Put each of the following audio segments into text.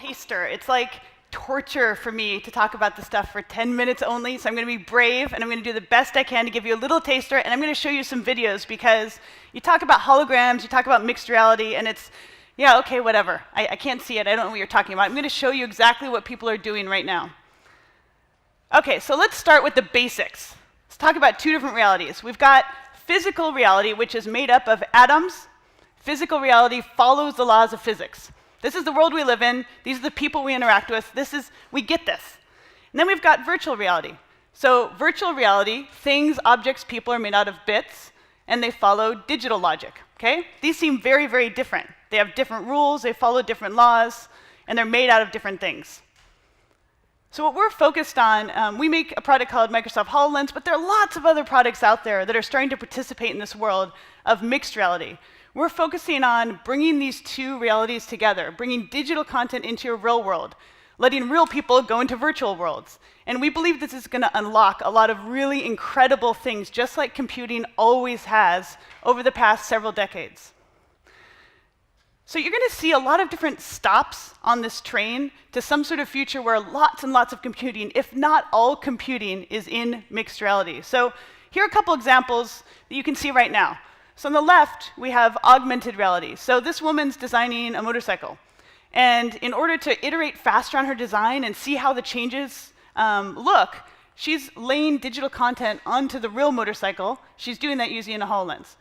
taster. It's like torture for me to talk about this stuff for 10 minutes only, so I'm going to be brave, and I'm going to do the best I can to give you a little taster, and I'm going to show you some videos, because you talk about holograms, you talk about mixed reality, and it's, yeah, okay, whatever. I can't see it. I don't know what you're talking about. I'm going to show you exactly what people are doing right now. Okay, so let's start with the basics. Let's talk about two different realities. We've got physical reality, which is made up of atoms. Physical reality follows the laws of physics. This is the world we live in. These are the people we interact with. We get this. And then we've got virtual reality. So virtual reality, things, objects, people are made out of bits, and they follow digital logic, okay? These seem very, very different. They have different rules, they follow different laws, and they're made out of different things. So what we're focused on, we make a product called Microsoft HoloLens, but there are lots of other products out there that are starting to participate in this world of mixed reality. We're focusing on bringing these two realities together, bringing digital content into your real world, letting real people go into virtual worlds. And we believe this is going to unlock a lot of really incredible things, just like computing always has over the past several decades. So you're going to see a lot of different stops on this train to some sort of future where lots and lots of computing, if not all computing, is in mixed reality. So here are a couple examples that you can see right now. So on the left, we have augmented reality. So this woman's designing a motorcycle. And in order to iterate faster on her design and see how the changes look, she's laying digital content onto the real motorcycle. She's doing that using a HoloLens.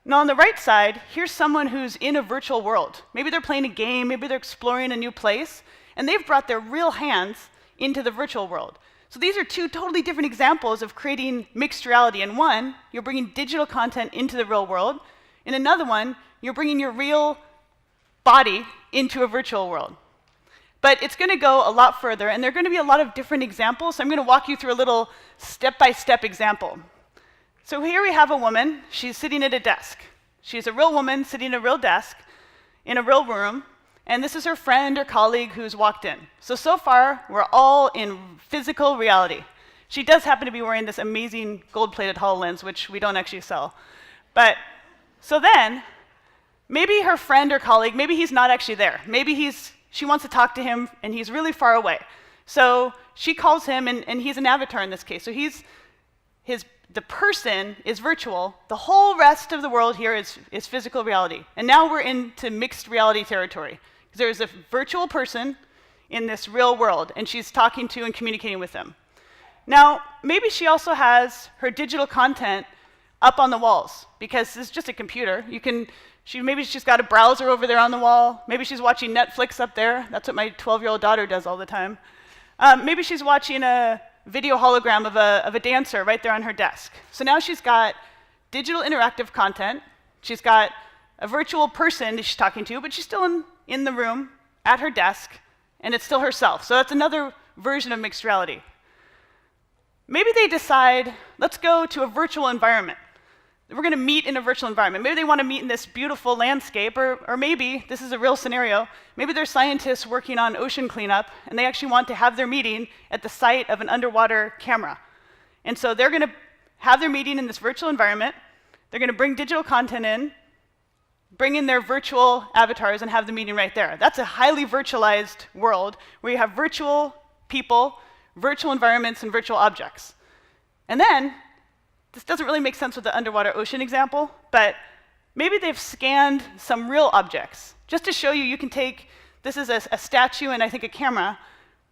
Now on the right side, here's someone who's in a virtual world. Maybe they're playing a game, maybe they're exploring a new place, and they've brought their real hands into the virtual world. So these are two totally different examples of creating mixed reality. In one, you're bringing digital content into the real world. In another one, you're bringing your real body into a virtual world. But it's going to go a lot further, and there are going to be a lot of different examples. So I'm going to walk you through a little step-by-step example. So here we have a woman. She's sitting at a desk. She's a real woman sitting at a real desk in a real room. And this is her friend or colleague who's walked in. So far, we're all in physical reality. She does happen to be wearing this amazing gold-plated HoloLens, which we don't actually sell. But so then, maybe her friend or colleague, maybe he's not actually there. Maybe she wants to talk to him, and he's really far away. So she calls him, and he's an avatar in this case. So the person is virtual. The whole rest of the world here is physical reality. And now we're into mixed reality territory. There's a virtual person in this real world, and she's talking to and communicating with them. Now, maybe she also has her digital content up on the walls, because this is just a computer. Maybe she's got a browser over there on the wall. Maybe she's watching Netflix up there. That's what my 12-year-old daughter does all the time. Maybe she's watching a video hologram of a dancer right there on her desk. So now she's got digital interactive content. She's got a virtual person that she's talking to, but she's still in the room at her desk, and it's still herself. So that's another version of mixed reality. Maybe they decide, let's go to a virtual environment. We're going to meet in a virtual environment. Maybe they want to meet in this beautiful landscape, or maybe, this is a real scenario, maybe they're scientists working on ocean cleanup, and they actually want to have their meeting at the site of an underwater camera. And so they're going to have their meeting in this virtual environment. They're going to bring digital content in, bring in their virtual avatars, and have the meeting right there. That's a highly virtualized world where you have virtual people, virtual environments, and virtual objects. And then, this doesn't really make sense with the underwater ocean example, but maybe they've scanned some real objects. Just to show you, you can take, this is a statue and I think a camera.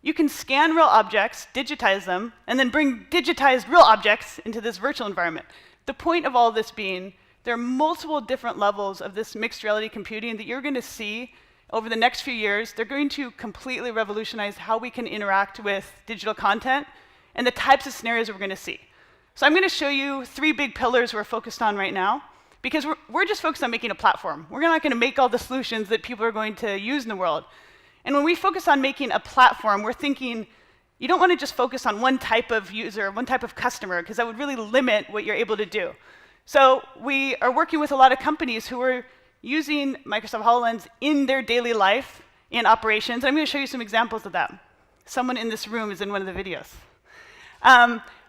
You can scan real objects, digitize them, and then bring digitized real objects into this virtual environment. The point of all this being, there are multiple different levels of this mixed reality computing that you're going to see over the next few years. They're going to completely revolutionize how we can interact with digital content and the types of scenarios we're going to see. So I'm going to show you 3 big pillars we're focused on right now, because we're just focused on making a platform. We're not going to make all the solutions that people are going to use in the world. And when we focus on making a platform, we're thinking, you don't want to just focus on one type of user, one type of customer, because that would really limit what you're able to do. So we are working with a lot of companies who are using Microsoft HoloLens in their daily life, in operations. And I'm going to show you some examples of that. Someone in this room is in one of the videos.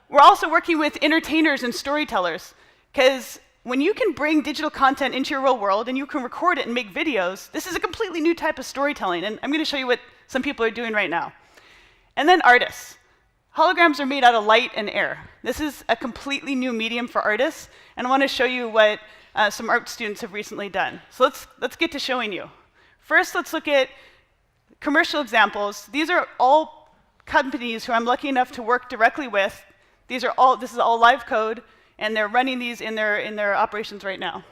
We're also working with entertainers and storytellers, because when you can bring digital content into your real world and you can record it and make videos, this is a completely new type of storytelling. And I'm going to show you what some people are doing right now. And then artists. Holograms are made out of light and air. This is a completely new medium for artists, and I want to show you what some art students have recently done. So let's get to showing you. First, let's look at commercial examples. These are all companies who I'm lucky enough to work directly with. This is all live code, and they're running these in their operations right now.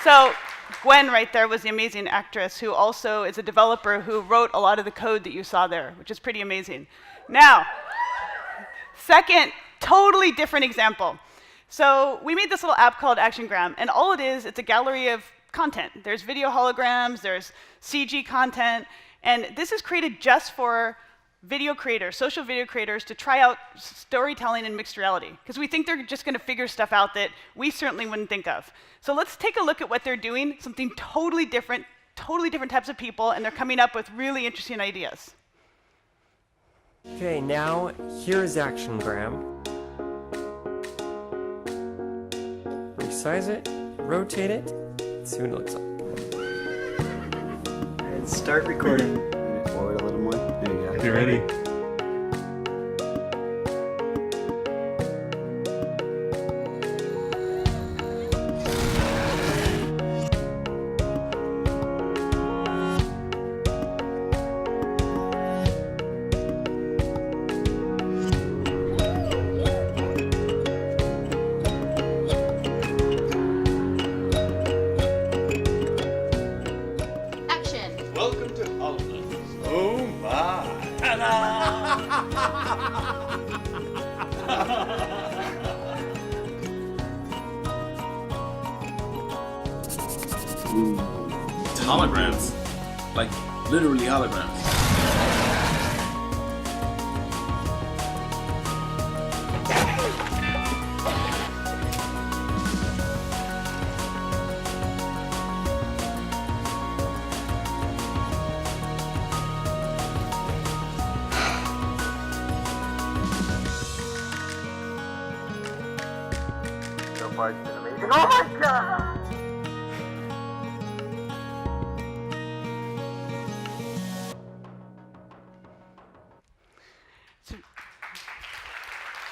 So Gwen right there was the amazing actress who also is a developer who wrote a lot of the code that you saw there, which is pretty amazing. Now, second, totally different example. So we made this little app called ActionGram, and all it is, it's a gallery of content. There's video holograms, there's CG content, and this is created just for video creators, social video creators, to try out storytelling in mixed reality, because we think they're just going to figure stuff out that we certainly wouldn't think of. So let's take a look at what they're doing, something totally different types of people, and they're coming up with really interesting ideas. Okay, now here's ActionGram. Resize it, rotate it, see what it looks like. And start recording. Forward a little more. There you go. You ready? Welcome to HoloLens. Oh my! It's holograms, like literally holograms. So far it's been amazing. Oh my god!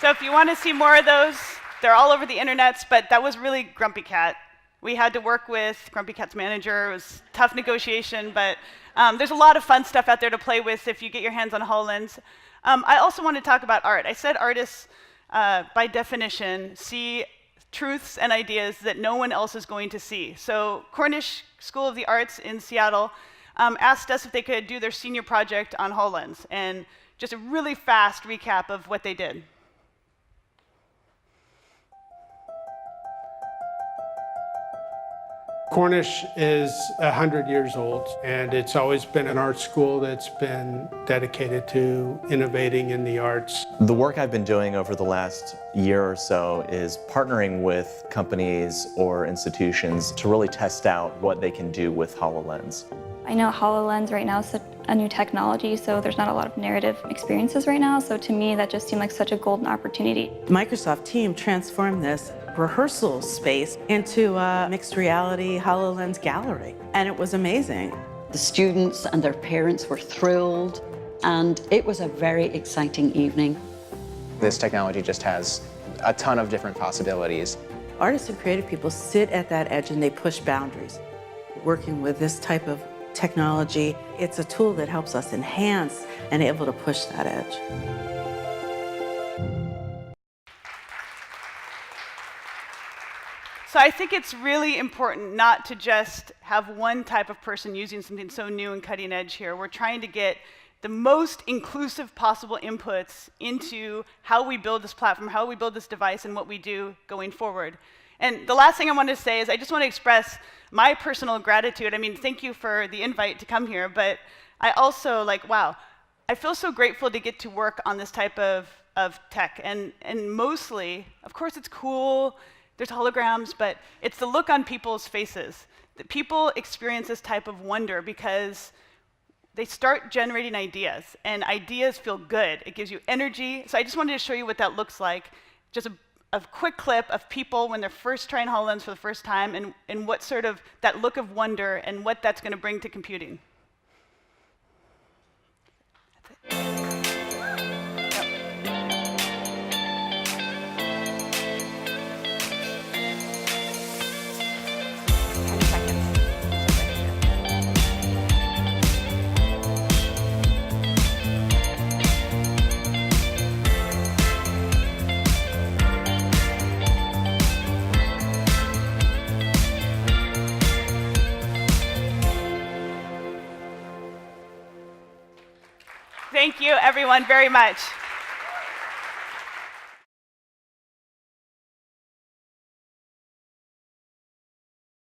So if you want to see more of those, they're all over the internets, but that was really Grumpy Cat. We had to work with Grumpy Cat's manager. It was tough negotiation, but there's a lot of fun stuff out there to play with if you get your hands on HoloLens. I also want to talk about art. I said artists, by definition, see truths and ideas that no one else is going to see. So Cornish School of the Arts in Seattle asked us if they could do their senior project on HoloLens, and just a really fast recap of what they did. Cornish is 100 years old, and it's always been an art school that's been dedicated to innovating in the arts. The work I've been doing over the last year or so is partnering with companies or institutions to really test out what they can do with HoloLens. I know HoloLens right now is a new technology, so there's not a lot of narrative experiences right now, so to me that just seemed like such a golden opportunity. The Microsoft team transformed this rehearsal space into a mixed reality HoloLens gallery, and it was amazing. The students and their parents were thrilled, and it was a very exciting evening. This technology just has a ton of different possibilities. Artists and creative people sit at that edge and they push boundaries. Working with this type of technology, it's a tool that helps us enhance and able to push that edge. So I think it's really important not to just have one type of person using something so new and cutting edge here. We're trying to get the most inclusive possible inputs into how we build this platform, how we build this device, and what we do going forward. And the last thing I want to say is I just want to express my personal gratitude. I mean, thank you for the invite to come here, but I also, wow, I feel so grateful to get to work on this type of tech. And mostly, of course, it's cool, there's holograms, but it's the look on people's faces. That people experience this type of wonder because they start generating ideas, and ideas feel good. It gives you energy. So I just wanted to show you what that looks like. Just a quick clip of people when they're first trying HoloLens for the first time, and what sort of that look of wonder and what that's going to bring to computing. That's it. Thank you, everyone, very much.